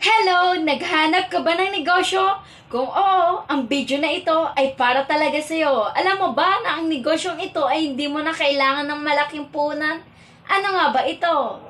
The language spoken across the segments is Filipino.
Hello! Naghanap ka ba ng negosyo? Kung oo, ang video na ito ay para talaga sa'yo. Alam mo ba na ang negosyong ito ay hindi mo na kailangan ng malaking punan? Ano nga ba ito?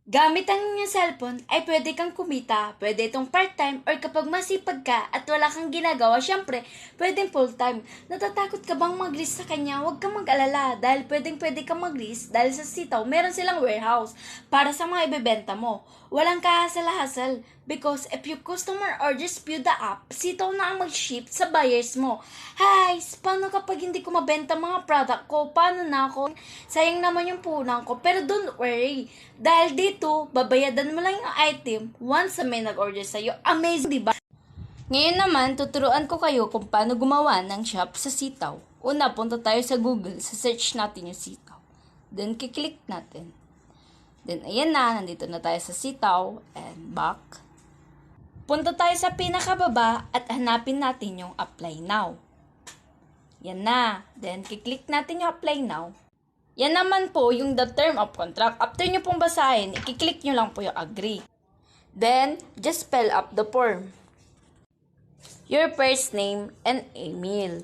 Gamit ang inyong cellphone ay pwede kang kumita, pwede itong part-time or kapag masipag ka at wala kang ginagawa, syempre, pwedeng full-time. Natatakot ka bang mag-list sa kanya? Huwag kang mag-alala dahil pwede kang mag-list dahil sa Sitaw, meron silang warehouse para sa mga ibebenta mo. Walang kahasal-hasal because if your customer orders via the app, Sitaw na ang mag-ship sa buyers mo. Hi, paano kapag hindi ko mabenta mga product ko? Paano na ako? Sayang naman yung punan ko, pero don't worry. Dahil dito, babayadan mo lang yung item once na may nag-order sa'yo. Amazing, di ba? Ngayon naman, tuturuan ko kayo kung paano gumawa ng shop sa Sitaw. Una, punta tayo sa Google, sa search natin yung Sitaw. Then, kiklik natin. Then, ayan na, nandito na tayo sa Sitaw. And back. Punta tayo sa pinakababa at hanapin natin yung Apply Now. Yan na. Then, kiklik natin yung Apply Now. Yan naman po yung the term of contract. After nyo pong basahin, ikiklik nyo lang po yung agree. Then, just fill up the form. Your first name and email.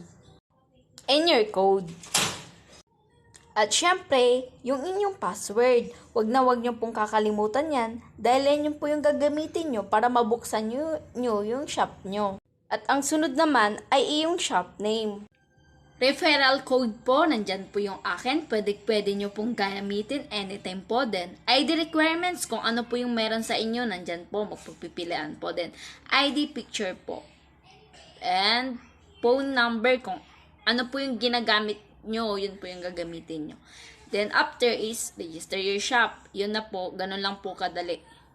And your code. At syempre, yung inyong password. Wag nyo pong kakalimutan yan dahil yan yung po yung gagamitin nyo para mabuksan nyo yung shop nyo. At ang sunod naman ay iyong shop name. Referral code po, nandyan po yung akin. Pwede nyo pong gamitin anytime po din. ID requirements, kung ano po yung meron sa inyo, nandyan po, magpipilian po din. ID picture po. And phone number, kung ano po yung ginagamit nyo, yun po yung gagamitin nyo. Then after is register your shop. Yun na po, ganun lang po kadali.